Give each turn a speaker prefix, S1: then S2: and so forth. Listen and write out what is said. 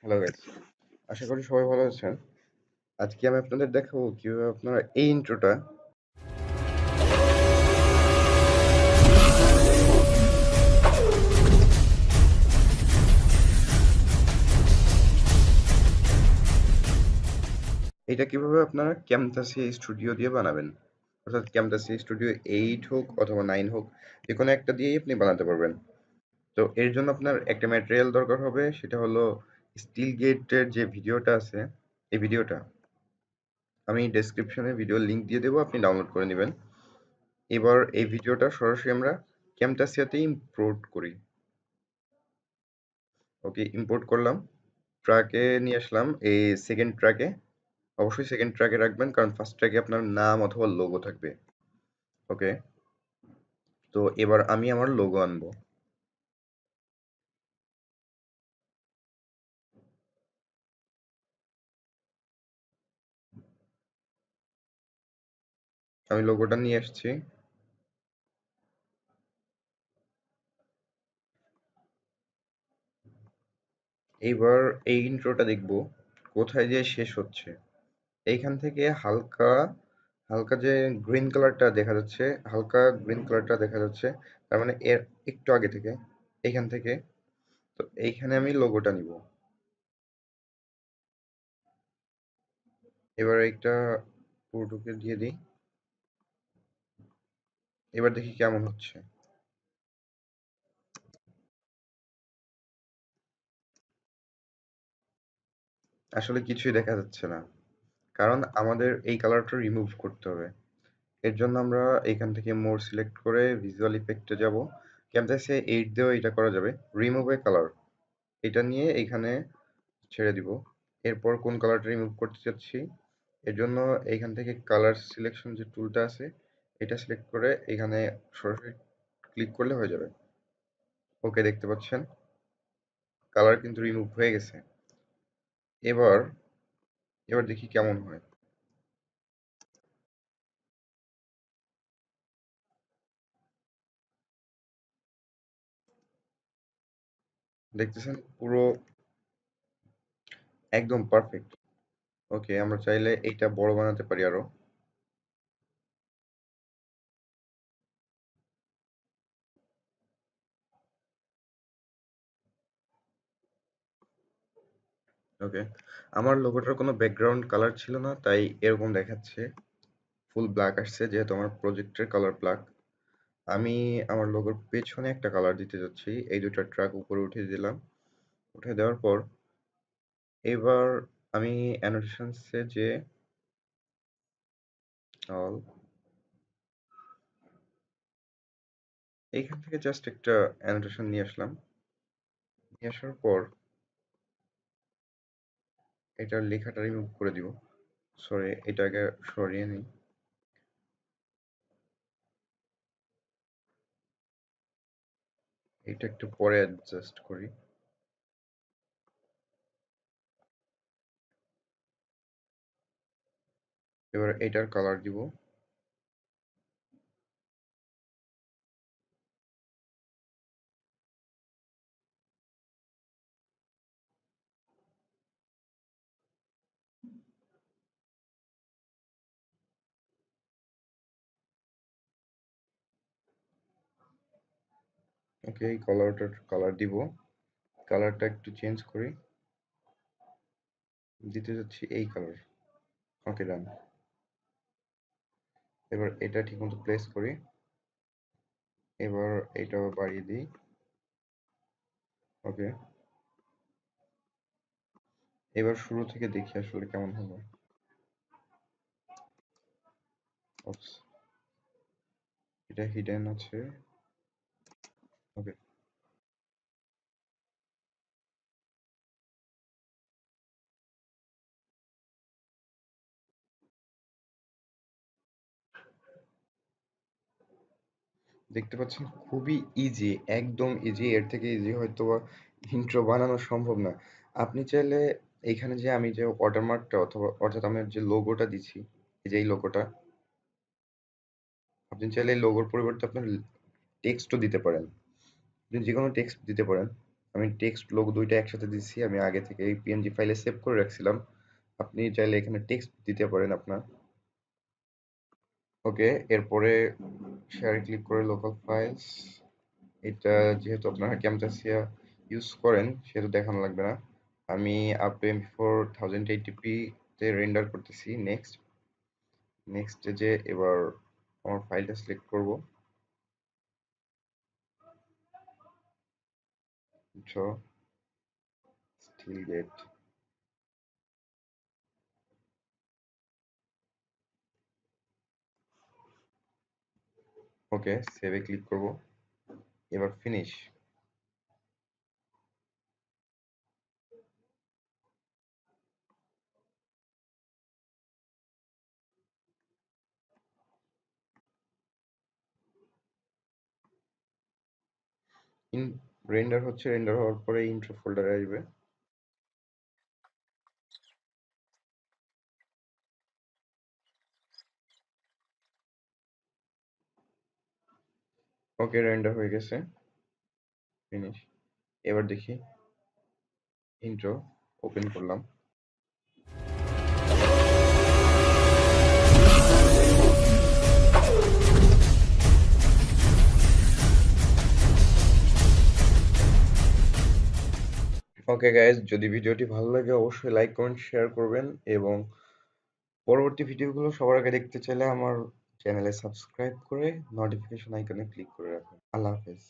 S1: Hello guys, আশা করি সবাই ভালো আছেন। আজকে আমি আপনাদের দেখাবো কিভাবে আপনারা এই ইন্ট্রোটা এটা কিভাবে আপনারা Camtasia স্টুডিও দিয়ে বানাবেন। অর্থাৎ Camtasia স্টুডিও 8 হোক অথবা 9 হোক, যেকোনো একটা দিয়েই আপনি বানাতে পারবেন। তো এর জন্য আপনার একটা ম্যাটেরিয়াল দরকার হবে, সেটা হলো স্টিল গেটের যে ভিডিওটা আছে, এই ভিডিওটা আমি ডেসক্রিপশনে ভিডিওর লিংক দিয়ে দেবো, আপনি ডাউনলোড করে নেবেন। এবার এই ভিডিওটা সরাসরি আমরা Camtasia-তে ইম্পোর্ট করি। ওকে, ইম্পোর্ট করলাম, ট্র্যাকে নিয়ে আসলাম, এই সেকেন্ড ট্র্যাকে। অবশ্যই সেকেন্ড ট্র্যাকে রাখবেন, কারণ ফার্স্ট ট্র্যাকে আপনার নাম অথবা লোগো থাকবে। ওকে, তো এবার আমি আমার লোগো আনবো। আমি লোগোটা নিয়ে আসছি। এইবার এই ইন্ট্রোটা দেখব কোথায় যে শেষ হচ্ছে। এইখান থেকে হালকা হালকা যে গ্রিন কালারটা দেখা যাচ্ছে, হালকা গ্রিন কালারটা দেখা যাচ্ছে, তার মানে এর একটু আগে থেকে, এইখান থেকে। তো এইখানে আমি লোগোটা নিব। এবার একটা পুরোটুকে দিয়ে দিই। এবার দেখি কেমন হচ্ছে। আসলে কিছুই দেখা যাচ্ছে না, কারণ আমাদের এই কালারটা রিমুভ করতে হবে। এর জন্য আমরা এখান থেকে মোর সিলেক্ট করে ভিজুয়াল ইফেক্টে যাব। ক্যামটাসে 8 দিয়েও এটা করা যাবে। রিমুভ এ কালার, এটা নিয়ে এখানে ছেড়ে দিব। এরপর কোন কালারটা রিমুভ করতে চাচ্ছি, এর জন্য এইখান থেকে কালার সিলেকশন যে টুলটা আছে, এটা সিলেক্ট করে এখানে সরাসরি ক্লিক করলে হয়ে যাবে। ওকে, দেখতে পাচ্ছেন কালার কিন্তু রিমুভ হয়ে গেছে। এবার এবার দেখি কেমন হয়। দেখতেছেন পুরো একদম পারফেক্ট। ওকে, আমরা চাইলে এইটা বড় বানাতে পারি আরো। ওকে, আমার লোগোটার কোনো ব্যাকগ্রাউন্ড কালার ছিল না, তাই এরকম দেখাচ্ছে। ফুল ব্ল্যাক আসছে, যেহেতু আমার প্রজেক্টের কালার ব্ল্যাক। আমি আমার লোগোর পেছনে একটা কালার দিতে যাচ্ছি। এই দুটো ট্র্যাক উপরে উঠিয়ে দিলাম। উঠে দেওয়ার পর এবার আমি অ্যানোটেশনসে যে অল, এইখান থেকে জাস্ট একটা অ্যানোটেশন নিয়ে আসলাম। নিয়ে আসার পর এটার লেখাটা রিমুভ করে দিব। সরি, এটাকে সরিয়ে নিই। এটা একটু পরে অ্যাডজাস্ট করি। এবার এটার কালার দিব। ওকে, এই কালারটার কালার দিব। কালারটা একটু চেঞ্জ করি, দিতে যাচ্ছি এই কালার। ওকে, ডান। এবার এটা ঠিকমতো প্লেস করি। এবার এটাও বাড়িয়ে দিই। ওকে, এবার শুরু থেকে দেখি আসলে কেমন হবে। Oops, এটা হিডেন আছে। ওকে, দেখতে পাচ্ছেন খুবই ইজি, একদম ইজি। এর থেকে ইজি হয়তো বা ইন্ট্রো বানানো সম্ভব না। আপনি চাইলে এইখানে যে আমি যে ওয়াটারমার্কটা অথবা অর্থাৎ আমি যে লোগোটা দিচ্ছি, এই যে এই লোগোটা, আপনি চাইলে এই লোগোর পরিবর্তে আপনার টেক্সটও দিতে পারেন। আপনি যে কোনো টেক্সট দিতে পারেন। আমি টেক্সট লোগো দুইটা একসাথে দিচ্ছি, আমি আগে থেকে এই পিএনজি ফাইলে সেভ করে রাখছিলাম। আপনি চাইলে এখানে টেক্সট দিতে পারেন আপনার। ওকে, এরপরে শেয়ারে ক্লিক করে লোকাল ফাইলস, এটা যেহেতু আপনারা ক্যামটাসিয়া ইউজ করেন সেহেতু দেখানো লাগবে না। আমি আপ টু এমপি4 1080p তে রেন্ডার করতেছি। নেক্সটে যে এবার আমার ফাইলটা সিলেক্ট করব, বুঝছো, স্টিল গেট। ওকে, সেভে ক্লিক করব, এবার ফিনিশ। ইন রেন্ডার হচ্ছে, রেন্ডার হওয়ার পরে ইন্ট্রো ফোল্ডারে আসবে। ওকে, রেন্ডার হয়ে গেছে, ফিনিশ। এবার দেখি, ইন্ট্রো ওপেন করলাম। ওকে গাইজ, যদি ভিডিওটি ভালো লাগে অবশ্যই লাইক কমেন্ট শেয়ার করবেন, এবং পরবর্তী ভিডিওগুলো সবার আগে দেখতে চাইলে আমার চ্যানেলে সাবস্ক্রাইব করে নোটিফিকেশন আইকনে ক্লিক করে রাখুন। আল্লাহ হাফেজ।